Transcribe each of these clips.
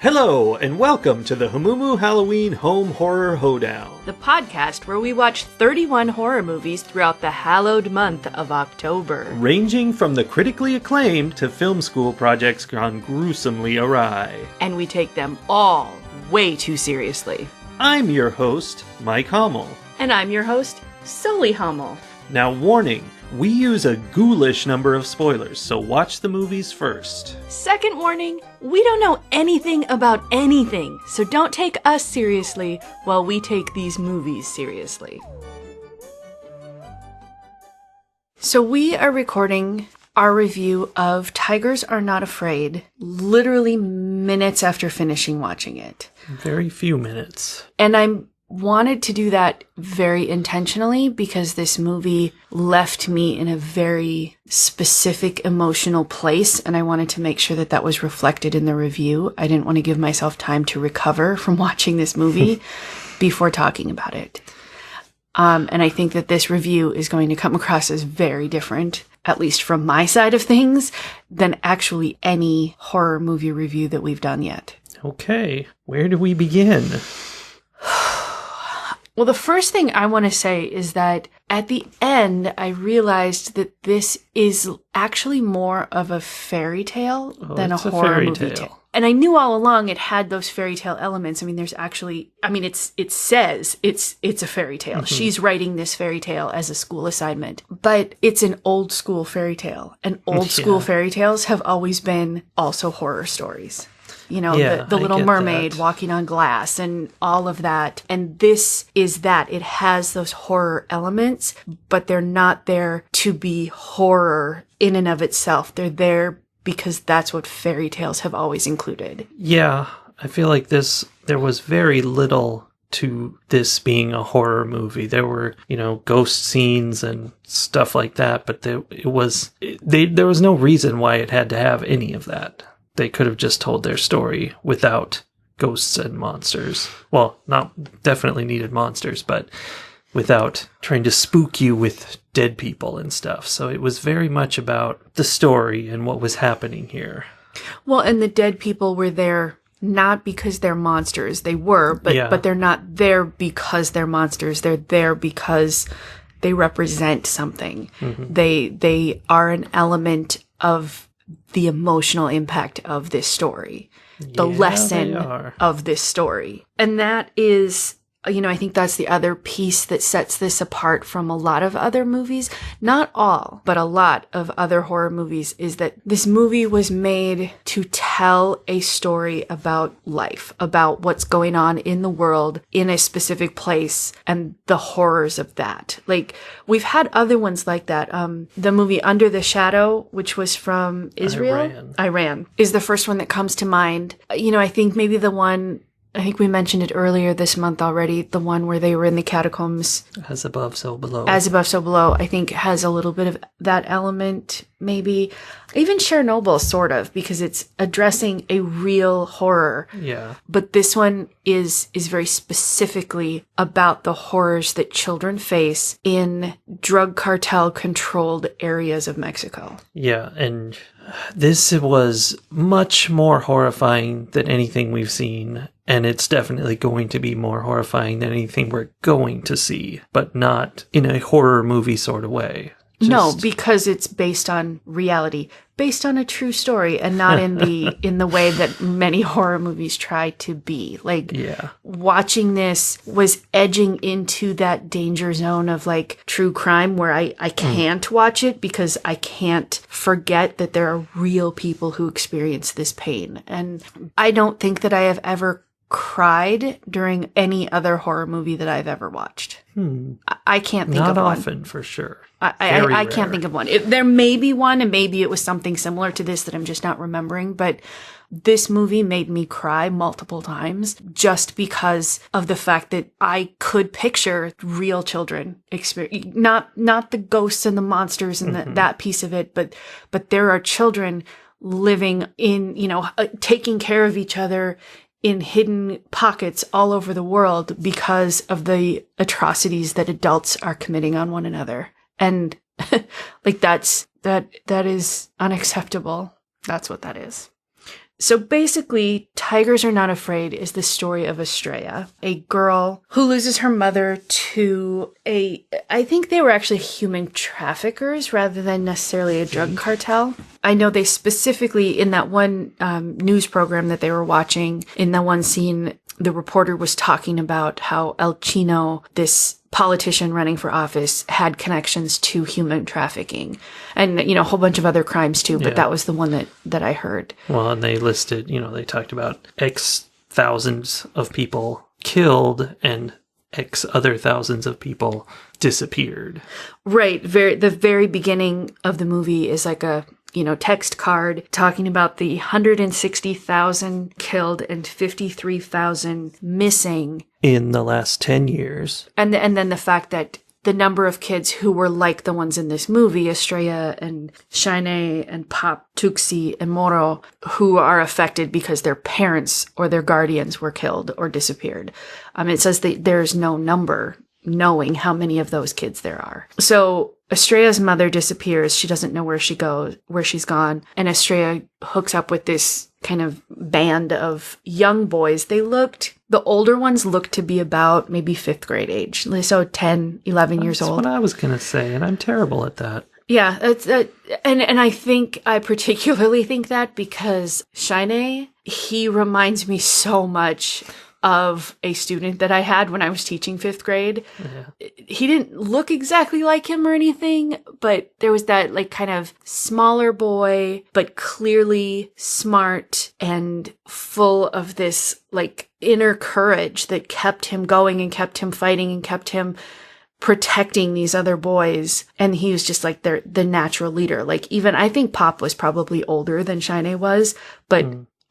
Hello, and welcome to the Hamumu Halloween Home Horror Hoedown. The podcast where we watch 31 horror movies throughout the hallowed month of October. Ranging from the critically acclaimed to film school projects gone gruesomely awry. And we take them all way too seriously. I'm your host, Mike Hummel. And I'm your host, Sully Hummel. Now warning, we use a ghoulish number of spoilers, so watch the movies first. Second warning, we don't know anything about anything, so don't take us seriously while we take these movies seriously. So we are recording our review of Tigers Are Not Afraid literally minutes after finishing watching it. Very few minutes. And I wanted to do that very intentionally because this movie left me in a very specific emotional place, and I wanted to make sure that that was reflected in the review. I didn't want to give myself time to recover from watching this movie before talking about it. And I think that this review is going to come across as very different, at least from my side of things, than actually any horror movie review that we've done yet. Okay, where do we begin? Well, the first thing I want to say is that at the end, I realized that this is actually more of a fairy tale than a horror movie tale. And I knew all along it had those fairy tale elements. I mean, there's actually, it says it's a fairy tale. Mm-hmm. She's writing this fairy tale as a school assignment, but it's an old school fairy tale. And old school fairy tales have always been also horror stories. You know, the Little Mermaid walking on glass and all of that. And this is that. It has those horror elements, but they're not there to be horror in and of itself. They're there because that's what fairy tales have always included. Yeah, I feel like there was very little to this being a horror movie. There were, ghost scenes and stuff like that, but there was no reason why it had to have any of that. They could have just told their story without ghosts and monsters. Well, definitely needed monsters, but without trying to spook you with dead people and stuff. So it was very much about the story and what was happening here. Well, and the dead people were there not because they're monsters. They were, but they're not there because they're monsters. They're there because they represent something. Mm-hmm. They are an element of the emotional impact of this story, the lesson of this story. And that is, I think that's the other piece that sets this apart from a lot of other movies. Not all, but a lot of other horror movies, is that this movie was made to tell a story about life, about what's going on in the world in a specific place and the horrors of that. Like, we've had other ones like that. The movie Under the Shadow, which was from Israel. Iran is the first one that comes to mind. I think maybe I think we mentioned it earlier this month already, the one where they were in the catacombs. As Above, So Below. As Above, So Below, I think has a little bit of that element, maybe. Even Chernobyl, sort of, because it's addressing a real horror. Yeah. But this one is very specifically about the horrors that children face in drug cartel-controlled areas of Mexico. Yeah, and this was much more horrifying than anything we've seen. And it's definitely going to be more horrifying than anything we're going to see, but not in a horror movie sort of way. No, because it's based on reality, based on a true story, and not in the way that many horror movies try to be. Watching this was edging into that danger zone of true crime where I can't watch it because I can't forget that there are real people who experience this pain. And I don't think that I have ever cried during any other horror movie that I've ever watched. I can't think of one. Not often, for sure. I can't think of one. There may be one, and maybe it was something similar to this that I'm just not remembering, but this movie made me cry multiple times just because of the fact that I could picture real children experience, not the ghosts and the monsters and that piece of it, but there are children living in, taking care of each other in hidden pockets all over the world because of the atrocities that adults are committing on one another. And that is unacceptable. That's what that is. So basically, Tigers Are Not Afraid is the story of Estrella, a girl who loses her mother to I think they were actually human traffickers rather than necessarily a drug cartel. I know they specifically, in that one news program that they were watching, in that one scene, the reporter was talking about how El Chino, this politician running for office, had connections to human trafficking and, a whole bunch of other crimes too. But that was the one that I heard. Well, and they listed, they talked about X thousands of people killed and X other thousands of people disappeared. Right. The very beginning of the movie is like a, text card talking about the 160,000 killed and 53,000 missing in the last 10 years. And then the fact that the number of kids who were like the ones in this movie, Estrella and Shine and Pop, Tuxi and Moro, who are affected because their parents or their guardians were killed or disappeared. It says that there's no number knowing how many of those kids there are. So Estrella's mother disappears. She doesn't know where she's gone. And Estrella hooks up with this kind of band of young boys. The older ones looked to be about maybe 5th grade age. So 10, 11 years old. That's what I was going to say, and I'm terrible at that. Yeah, and I particularly think that because Shine, he reminds me so much of a student that I had when I was teaching 5th grade. Yeah. He didn't look exactly like him or anything, but there was that like kind of smaller boy, but clearly smart and full of this like inner courage that kept him going and kept him fighting and kept him protecting these other boys. And he was just like the natural leader. Like even I think Pop was probably older than Shine was, but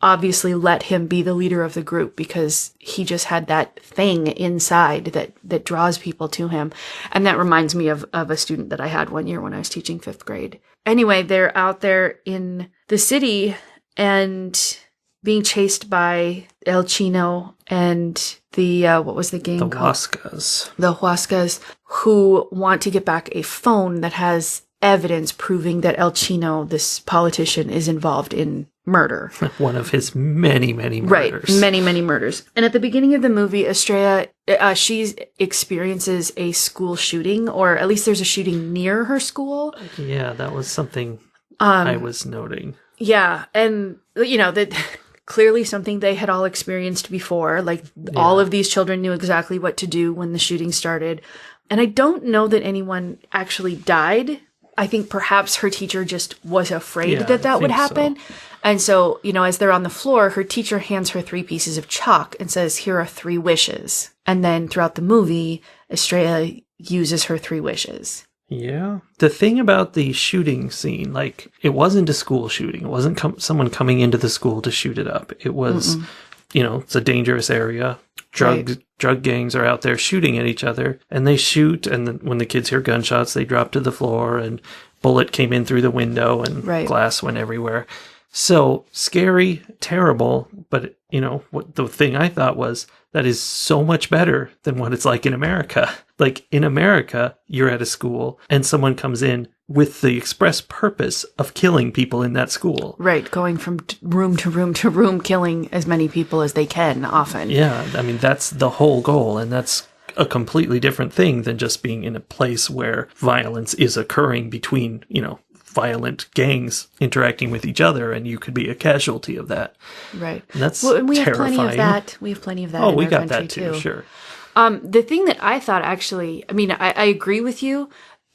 obviously let him be the leader of the group because he just had that thing inside that draws people to him. And that reminds me of a student that I had one year when I was teaching 5th grade. Anyway, they're out there in the city and being chased by El Chino and the, what was the gang called? The Huascas, who want to get back a phone that has evidence proving that El Chino, this politician, is involved in murder. One of his many, many murders. Right, many, many murders. And at the beginning of the movie, Estrella, she experiences a school shooting, or at least there's a shooting near her school. Yeah, that was something I was noting. Yeah, and, that clearly something they had all experienced before. Like, all of these children knew exactly what to do when the shooting started. And I don't know that anyone actually died. I think perhaps her teacher just was afraid that would happen. So. And so, as they're on the floor, her teacher hands her 3 pieces of chalk and says, here are 3 wishes. And then throughout the movie, Estrella uses her 3 wishes. Yeah. The thing about the shooting scene, like, it wasn't a school shooting. It wasn't someone coming into the school to shoot it up. It was, it's a dangerous area. Drug gangs are out there shooting at each other, and they shoot, and then when the kids hear gunshots, they drop to the floor, and bullet came in through the window, and glass went everywhere. So scary, terrible, but what the thing I thought was that is so much better than what it's like in America. Like in America, you're at a school and someone comes in with the express purpose of killing people in that school. Right, going from room to room to room, killing as many people as they can often. Yeah, I mean, that's the whole goal, and that's a completely different thing than just being in a place where violence is occurring between, violent gangs interacting with each other, and you could be a casualty of that. Right. And that's and we terrifying. Have plenty of that. We have plenty of that. Oh, in we our got country that too. Sure. The thing that I thought actually, I agree with you,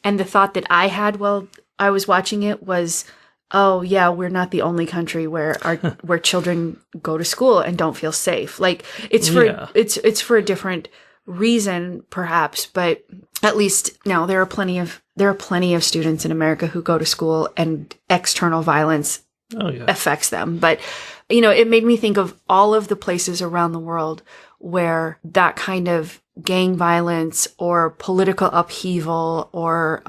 and the thought that I had while I was watching it was, oh yeah, we're not the only country where where children go to school and don't feel safe. Like it's for a different reason, perhaps, but at least now there are plenty of students in America who go to school and external violence affects them. But it made me think of all of the places around the world where that kind of gang violence or political upheaval or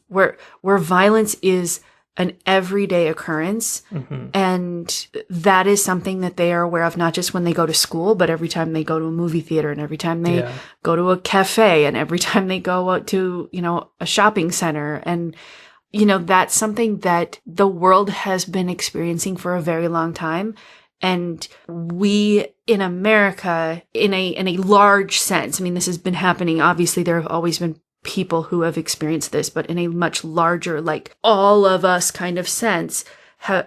where violence is an everyday occurrence. Mm-hmm. And that is something that they are aware of, not just when they go to school, but every time they go to a movie theater and every time they go to a cafe and every time they go out to, a shopping center. And, that's something that the world has been experiencing for a very long time. And we in America, in a large sense, I mean, this has been happening. Obviously, there have always been people who have experienced this, but in a much larger, like all of us kind of sense,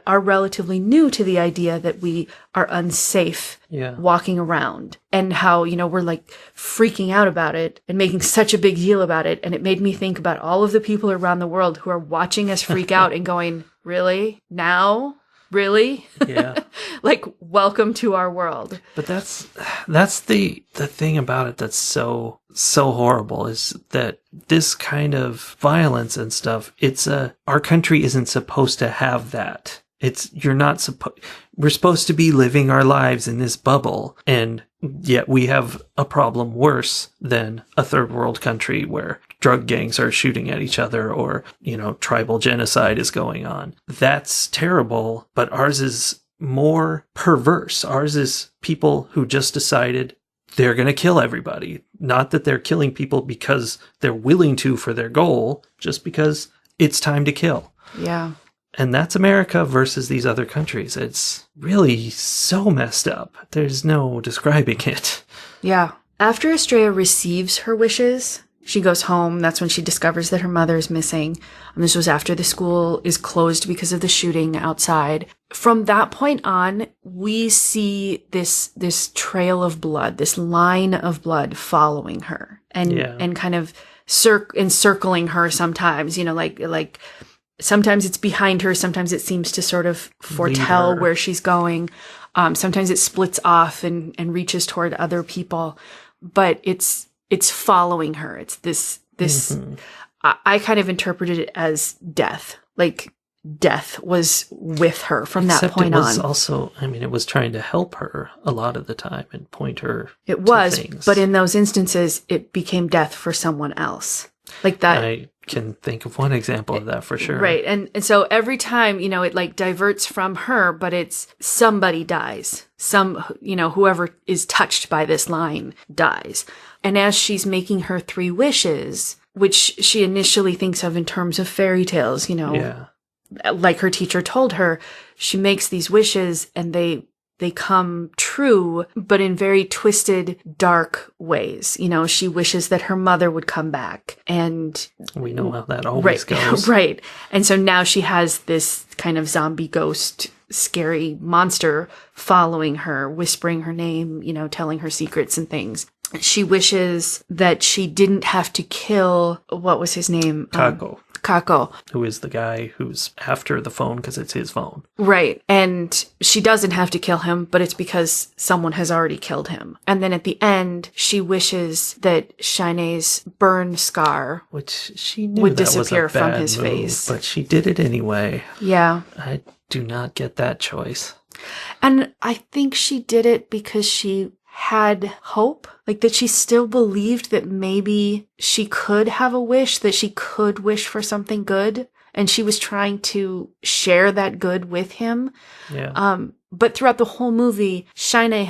are relatively new to the idea that we are unsafe walking around, and how, we're like freaking out about it and making such a big deal about it. And it made me think about all of the people around the world who are watching us freak out and going, really? Now? Really? Yeah. Like, welcome to our world. But that's the thing about it that's so horrible, is that this kind of violence and stuff, our country isn't supposed to have that. We're supposed to be living our lives in this bubble, and yet we have a problem worse than a third world country where drug gangs are shooting at each other, or, tribal genocide is going on. That's terrible, but ours is more perverse. Ours is people who just decided they're going to kill everybody. Not that they're killing people because they're willing to for their goal, just because it's time to kill. Yeah. And that's America versus these other countries. It's really so messed up. There's no describing it. Yeah. After Estrella receives her wishes, she goes home. That's when she discovers that her mother is missing. And this was after the school is closed because of the shooting outside. From that point on, we see this trail of blood, this line of blood following her, and kind of encircling her sometimes, like sometimes it's behind her. Sometimes it seems to sort of foretell where she's going. Sometimes it splits off and reaches toward other people, but it's following her. It's this, I kind of interpreted it as death. Like, death was with her from that point on. Except it was also, it was trying to help her a lot of the time and point her It was, to things. But in those instances, it became death for someone else. Like that. I can think of one example of that for sure. Right. And so every time, it like diverts from her, but it's somebody dies. Whoever is touched by this line dies. And as she's making her 3 wishes, which she initially thinks of in terms of fairy tales, like her teacher told her, she makes these wishes and they come true, but in very twisted, dark ways. She wishes that her mother would come back. And we know how that always goes. Right. And so now she has this kind of zombie ghost, scary monster following her, whispering her name, telling her secrets and things. She wishes that she didn't have to kill, what was his name? Kako. Who is the guy who's after the phone because it's his phone. Right. And she doesn't have to kill him, but it's because someone has already killed him. And then at the end, she wishes that Shine's burn scar, which she knew would that disappear was a from bad his move, face. But she did it anyway. Yeah. I do not get that choice. And I think she did it because she had hope, like that she still believed that maybe she could have a wish, that she could wish for something good, and she was trying to share that good with him. Yeah. But throughout the whole movie, Shine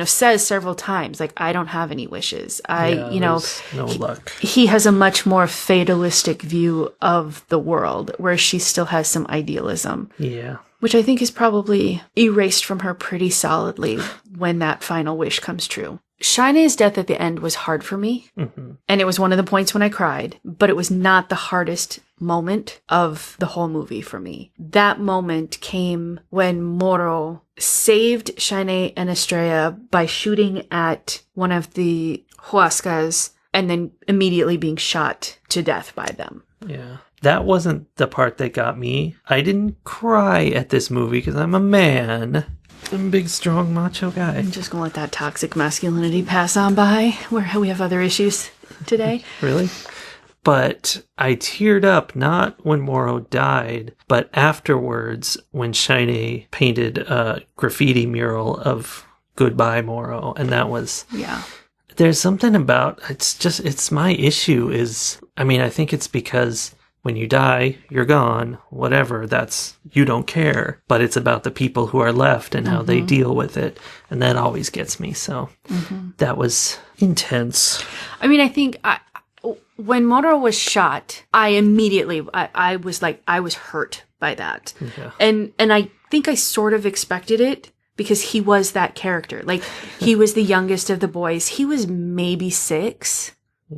says several times, like, I don't have any wishes. No luck. He has a much more fatalistic view of the world, where she still has some idealism. Yeah. Which I think is probably erased from her pretty solidly when that final wish comes true. Shine's death at the end was hard for me. Mm-hmm. And it was one of the points when I cried, but it was not the hardest moment of the whole movie for me. That moment came when Moro saved Shine and Estrella by shooting at one of the Huascas and then immediately being shot to death by them. Yeah. That wasn't the part that got me. I didn't cry at this movie because I'm a man. I'm a big, strong, macho guy. I'm just going to let that toxic masculinity pass on by, where we have other issues today. Really? But I teared up not when Moro died, but afterwards when Shine painted a graffiti mural of Goodbye Moro. And that was... Yeah. There's something about... It's my issue is... I think it's because... When you die, you're gone, whatever, you don't care. But it's about the people who are left and how they deal with it. And that always gets me. So that was intense. I think when Moro was shot, I immediately, I was hurt by that. Yeah. And I think I sort of expected it because he was that character. Like, he was the youngest of the boys. He was maybe 6.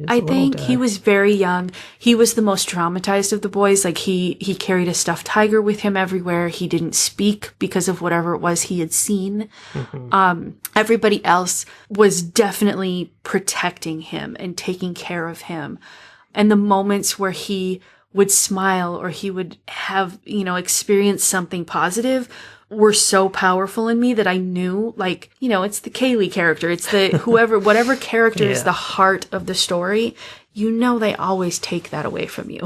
I think he was very young. He was the most traumatized of the boys. Like, he carried a stuffed tiger with him everywhere. He didn't speak because of whatever it was he had seen. Everybody else was definitely protecting him and taking care of him. And the moments where he would smile or he would have, experience something positive were so powerful in me that I knew, like, it's the Kaylee character. It's the whatever character is the heart of the story. They always take that away from you.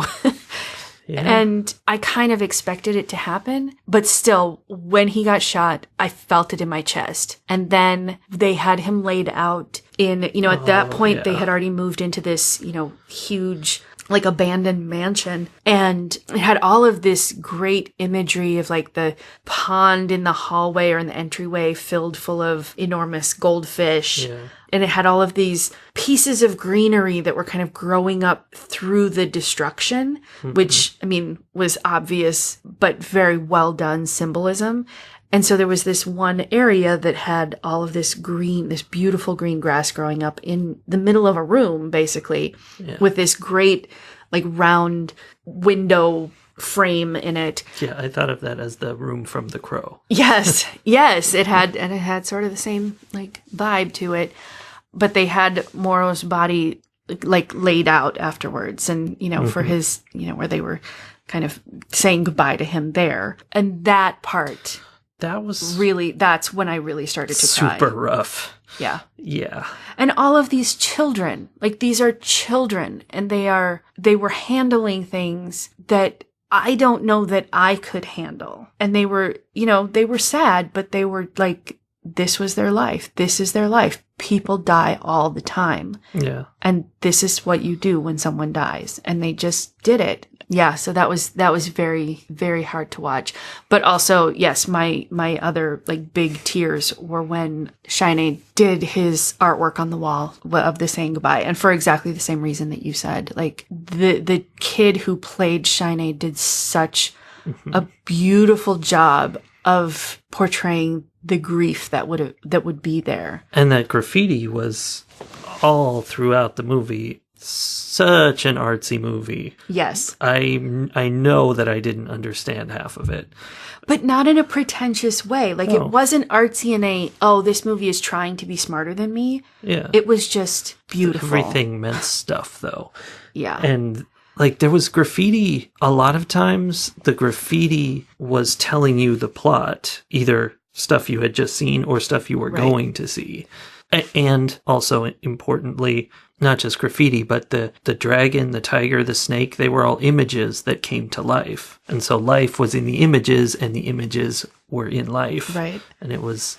And I kind of expected it to happen, but still, when he got shot, I felt it in my chest. And then they had him laid out in, at that point, they had already moved into this, huge, like, abandoned mansion, and it had all of this great imagery of, like, the pond in the hallway or in the entryway filled full of enormous goldfish. And it had all of these pieces of greenery that were kind of growing up through the destruction, which, was obvious, but very well done symbolism. And so there was this one area that had all of this beautiful green grass growing up in the middle of a room, basically, with this great, like, round window frame in it. Yeah, I thought of that as the room from The Crow. Yes, it had sort of the same, like, vibe to it. But they had Moro's body, like, laid out afterwards, and, for his, where they were kind of saying goodbye to him there. And that part... That was that's when I really started to cry. Super rough. Yeah. Yeah. And all of these children, like, these are children, and they were handling things that I don't know that I could handle. And they were, they were sad, but they were like, this was their life. This is their life. People die all the time. Yeah. And this is what you do when someone dies. And they just did it. Yeah, so that was very, very hard to watch. But also, yes, my other, like, big tears were when Shine did his artwork on the wall of the saying goodbye. And for exactly the same reason that you said. Like, the kid who played Shine did such a beautiful job of portraying the grief that would be there. And that graffiti was all throughout the movie. Such an artsy movie. Yes. I know that I didn't understand half of it. But not in a pretentious way. Like, It wasn't artsy in this movie is trying to be smarter than me. Yeah. It was just beautiful. Everything meant stuff, though. Yeah. And, like, there was graffiti. A lot of times, the graffiti was telling you the plot. Either stuff you had just seen or stuff you were going to see. And also, importantly, not just graffiti, but the dragon, the tiger, the snake, they were all images that came to life. And so life was in the images, and the images were in life. Right. And it was...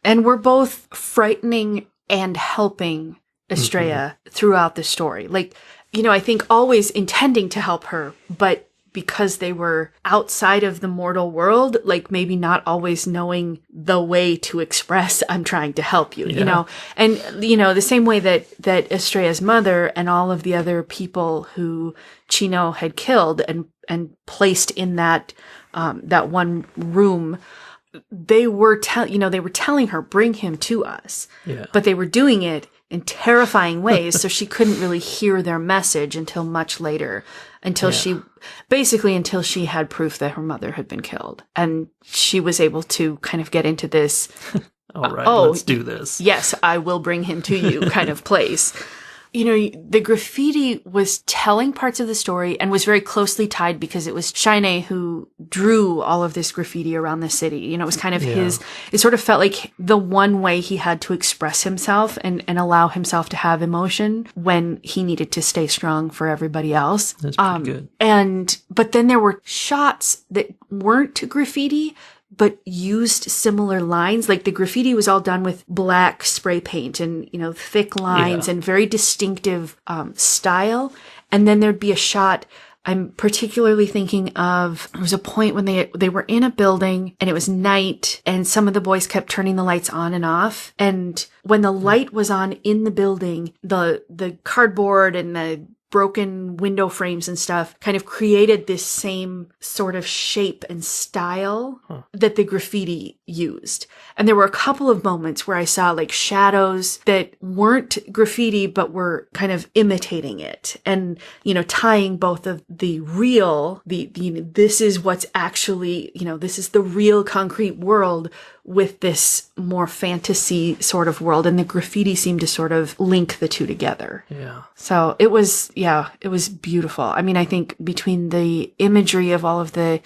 And we're both frightening and helping Estrella throughout the story. Like, I think always intending to help her, but because they were outside of the mortal world, like, maybe not always knowing the way to express, I'm trying to help you, you know? And, the same way that Estrella's mother and all of the other people who Chino had killed and placed in that one room, they were telling her, bring him to us. Yeah. But they were doing it in terrifying ways, so she couldn't really hear their message until much later. Until she had proof that her mother had been killed. And she was able to kind of get into this, all right, let's do this. Yes, I will bring him to you kind of place. The graffiti was telling parts of the story and was very closely tied because it was Shine who drew all of this graffiti around the city. It was kind of it sort of felt like the one way he had to express himself and allow himself to have emotion when he needed to stay strong for everybody else. That's pretty good. But then there were shots that weren't graffiti, but used similar lines. Like, the graffiti was all done with black spray paint and, thick lines and very distinctive style. And then there'd be a shot I'm particularly thinking of, there was a point when they were in a building and it was night and some of the boys kept turning the lights on and off. And when the light was on in the building, the cardboard and the broken window frames and stuff kind of created this same sort of shape and style that the graffiti used. And there were a couple of moments where I saw like shadows that weren't graffiti, but were kind of imitating it. And, tying both of the real, this is what's actually, this is the real concrete world with this more fantasy sort of world. And the graffiti seemed to sort of link the two together. Yeah. So it was beautiful. I mean, I think between the imagery of all of the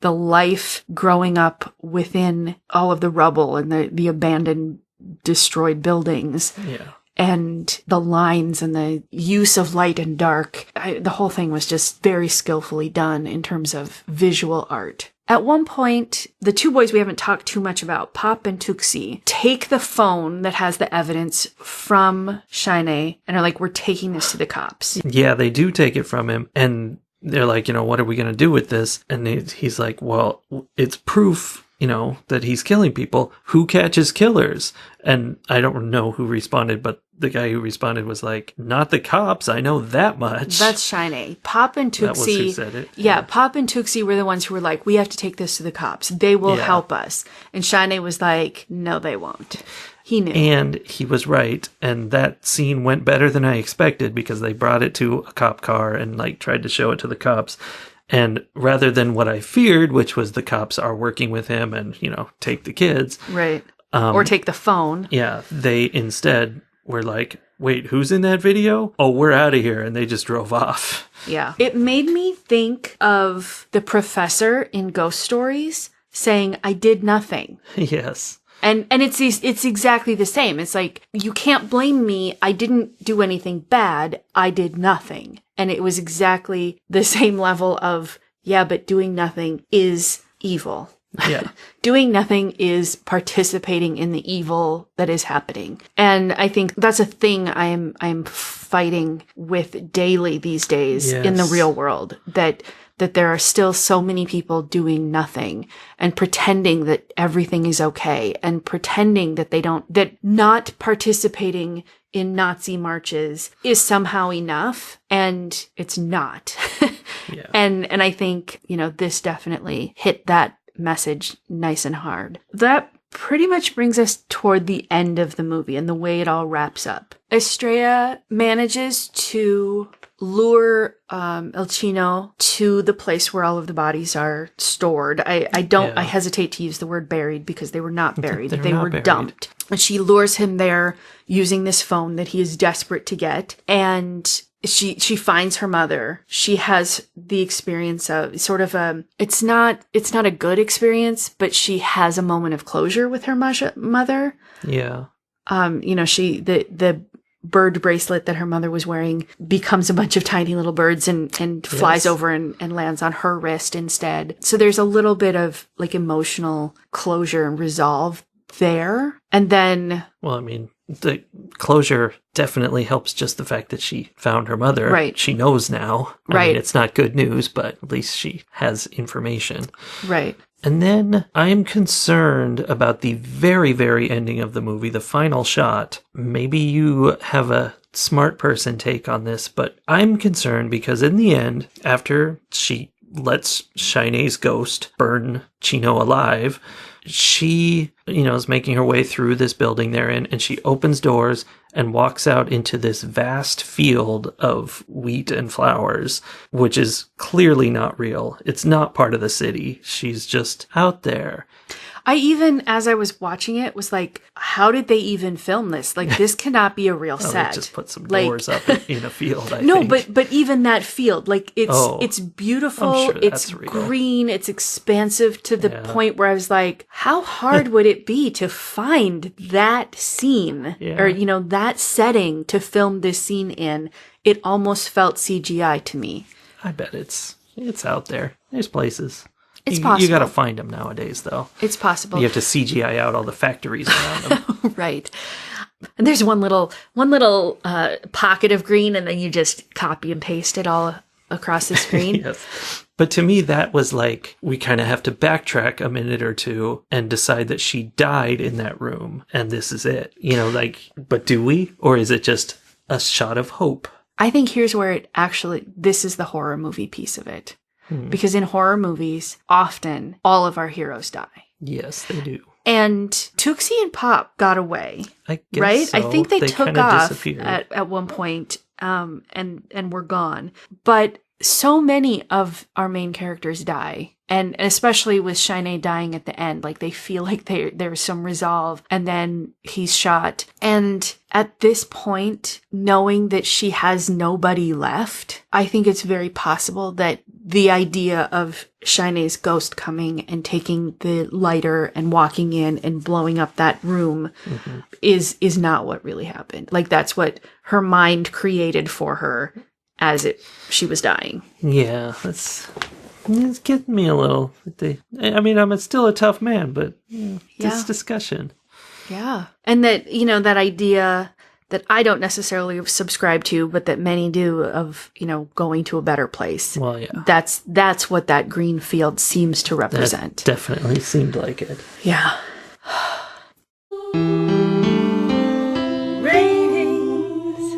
life growing up within all of the rubble and the abandoned, destroyed buildings. Yeah. And the lines and the use of light and dark, the whole thing was just very skillfully done in terms of visual art. At one point, the two boys we haven't talked too much about, Pop and Tuxi, take the phone that has the evidence from Shine and are like, we're taking this to the cops. Yeah, they do take it from him. And they're like, what are we going to do with this? And he's like, well, it's proof, that he's killing people. Who catches killers? And I don't know who responded, but the guy who responded was like, not the cops. I know that much. That's Shine. Pop and Tuxi. That was who said it. Yeah, Pop and Tuxi were the ones who were like, we have to take this to the cops. They will help us. And Shine was like, no, they won't. He knew. And he was right. And that scene went better than I expected because they brought it to a cop car and like tried to show it to the cops. And rather than what I feared, which was the cops are working with him and, take the kids. Right. Or take the phone. Yeah. They instead were like, wait, who's in that video? Oh, we're out of here. And they just drove off. Yeah. It made me think of the professor in Ghost Stories saying, I did nothing. Yes. And it's exactly the same. It's like, you can't blame me. I didn't do anything bad. I did nothing. And it was exactly the same level of, but doing nothing is evil. Yeah. Doing nothing is participating in the evil that is happening. And I think that's a thing I'm fighting with daily these days in the real world, that there are still so many people doing nothing and pretending that everything is okay and pretending that not participating in Nazi marches is somehow enough, and it's not. Yeah. And I think, this definitely hit that message nice and hard. That pretty much brings us toward the end of the movie and the way it all wraps up. Estrella manages to lure El Chino to the place where all of the bodies are stored. I hesitate to use the word buried because they were not buried. They were dumped. And she lures him there using this phone that he is desperate to get. And she finds her mother. She has the experience of sort of it's not a good experience, but she has a moment of closure with her mother. Yeah. The bird bracelet that her mother was wearing becomes a bunch of tiny little birds and flies over and lands on her wrist instead. So there's a little bit of like emotional closure and resolve there. And then, well, I mean, the closure definitely helps just the fact that she found her mother. Right. She knows now. I mean, it's not good news, but at least she has information. Right. And then I'm concerned about the very, very ending of the movie, the final shot. Maybe you have a smart person take on this, but I'm concerned because in the end, after she lets Shine's ghost burn Chino alive, she, is making her way through this building they're in, and she opens doors and walks out into this vast field of wheat and flowers, which is clearly not real. It's not part of the city. She's just out there. I even, as I was watching it, was like, how did they even film this? Like, this cannot be a real set. They just put some doors up in a field, I think. No, but even that field, like, it's beautiful, sure it's green, it's expansive to the point where I was like, how hard would it be to find that scene? Yeah. Or, that setting to film this scene in? It almost felt CGI to me. I bet it's out there. There's places. It's possible. You got to find them nowadays, though. It's possible. You have to CGI out all the factories around them. Right. And there's one little pocket of green, and then you just copy and paste it all across the screen. Yes. But to me, that was like, we kind of have to backtrack a minute or two and decide that she died in that room, and this is it. But do we? Or is it just a shot of hope? I think here's where this is the horror movie piece of it. Because in horror movies, often all of our heroes die. Yes, they do. And Tootsie and Pop got away. I guess right? so. I think they took off at one point, and were gone. But so many of our main characters die. And especially with Shanae dying at the end, like they feel like there's some resolve, and then he's shot. And at this point, knowing that she has nobody left, I think it's very possible that the idea of Shanae's ghost coming and taking the lighter and walking in and blowing up that room is not what really happened. Like that's what her mind created for her as she was dying. Yeah, it's getting me a little. I mean, I'm still a tough man, but this discussion. Yeah. And that, that idea that I don't necessarily subscribe to, but that many do of, going to a better place. Well, yeah. That's what that green field seems to represent. That definitely seemed like it. Yeah. Ratings.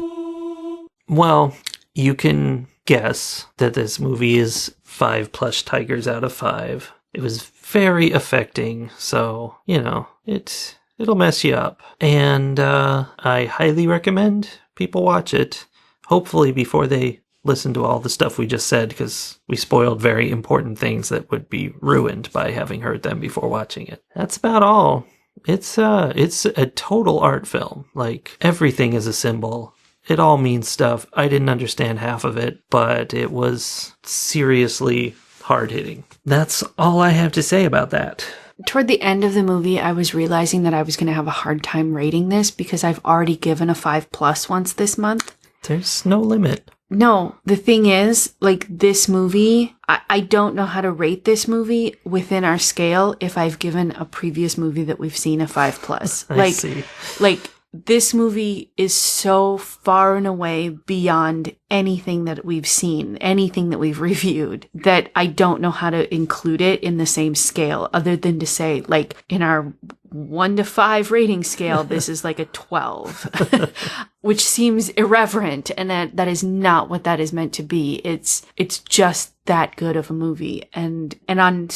Well, you can guess that this movie is 5 plush tigers out of 5. It was very affecting, so, it'll mess you up. And I highly recommend people watch it, hopefully before they listen to all the stuff we just said, because we spoiled very important things that would be ruined by having heard them before watching it. That's about all. It's a total art film. Like, everything is a symbol. It all means stuff. I didn't understand half of it, but it was seriously hard-hitting. That's all I have to say about that. Toward the end of the movie, I was realizing that I was going to have a hard time rating this because I've already given a 5+ once this month. There's no limit. No, the thing is, like, this movie, I don't know how to rate this movie within our scale if I've given a previous movie that we've seen a 5+. I see. Like, this movie is so far and away beyond anything that we've seen, anything that we've reviewed, that I don't know how to include it in the same scale other than to say, like, in our 1 to 5 rating scale, this is like a 12, which seems irreverent. And that is not what that is meant to be. It's just that good of a movie. And on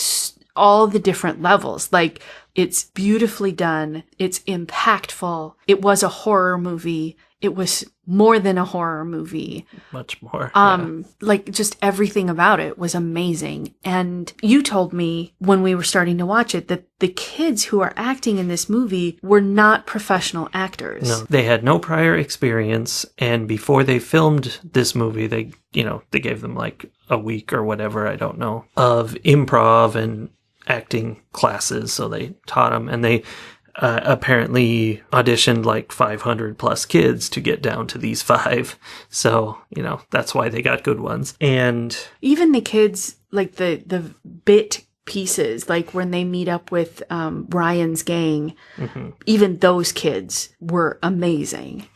all the different levels, like, it's beautifully done. It's impactful. It was a horror movie. It was more than a horror movie. Much more. Like, just everything about it was amazing. And you told me when we were starting to watch it that the kids who are acting in this movie were not professional actors. No, they had no prior experience. And before they filmed this movie, they gave them like a week or whatever, I don't know, of improv and acting classes, so they taught them, and they apparently auditioned like 500 plus kids to get down to these 5, so that's why they got good ones. And even the kids, like the bit pieces, like when they meet up with Ryan's gang, even those kids were amazing.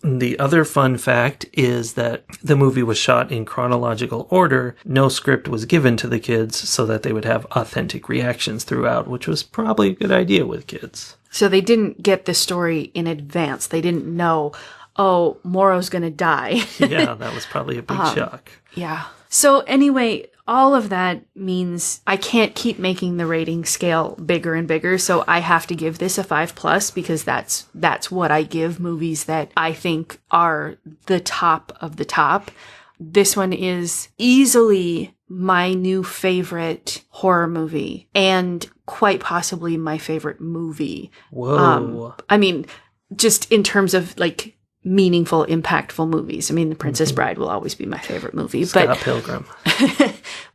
The other fun fact is that the movie was shot in chronological order. No script was given to the kids so that they would have authentic reactions throughout, which was probably a good idea with kids. So they didn't get the story in advance. They didn't know, oh, Moro's going to die. Yeah, that was probably a big shock. Yeah. So anyway, all of that means I can't keep making the rating scale bigger and bigger. So I have to give this a 5+ because that's what I give movies that I think are the top of the top. This one is easily my new favorite horror movie and quite possibly my favorite movie. Whoa. I mean, just in terms of like meaningful, impactful movies. I mean, The Princess Bride will always be my favorite movie. Scott Pilgrim.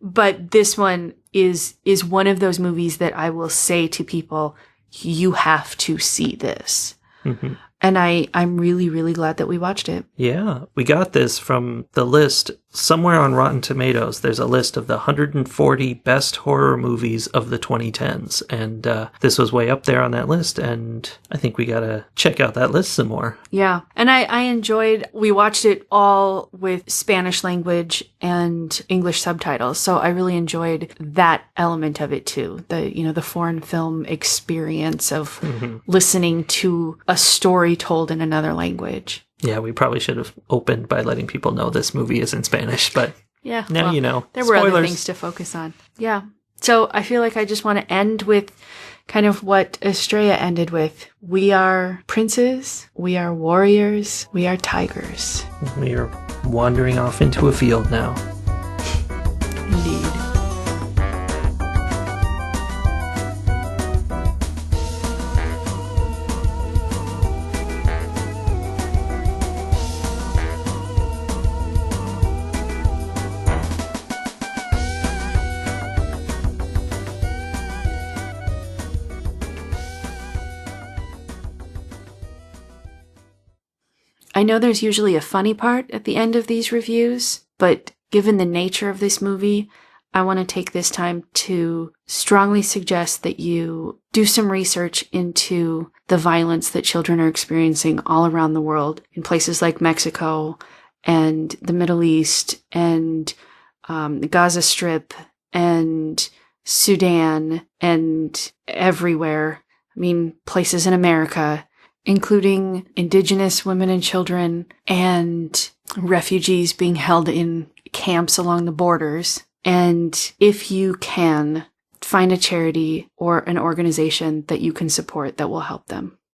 But this one is one of those movies that I will say to people, you have to see this. Mm-hmm. And I'm really, really glad that we watched it. Yeah, we got this from the list. Somewhere on Rotten Tomatoes, there's a list of the 140 best horror movies of the 2010s. And this was way up there on that list. And I think we got to check out that list some more. Yeah. And I enjoyed, we watched it all with Spanish language and English subtitles. So I really enjoyed that element of it too. The foreign film experience of listening to a story told in another language. Yeah, we probably should have opened by letting people know this movie is in Spanish, but yeah, now well, you know. There were other Spoilers. things to focus on. Yeah. So I feel like I just want to end with kind of what Estrella ended with. We are princes, we are warriors, we are tigers. We are wandering off into a field now. Indeed. I know there's usually a funny part at the end of these reviews, but given the nature of this movie, I want to take this time to strongly suggest that you do some research into the violence that children are experiencing all around the world in places like Mexico and the Middle East and the Gaza Strip and Sudan and everywhere. I mean, places in America, including indigenous women and children and refugees being held in camps along the borders. And if you can, find a charity or an organization that you can support that will help them.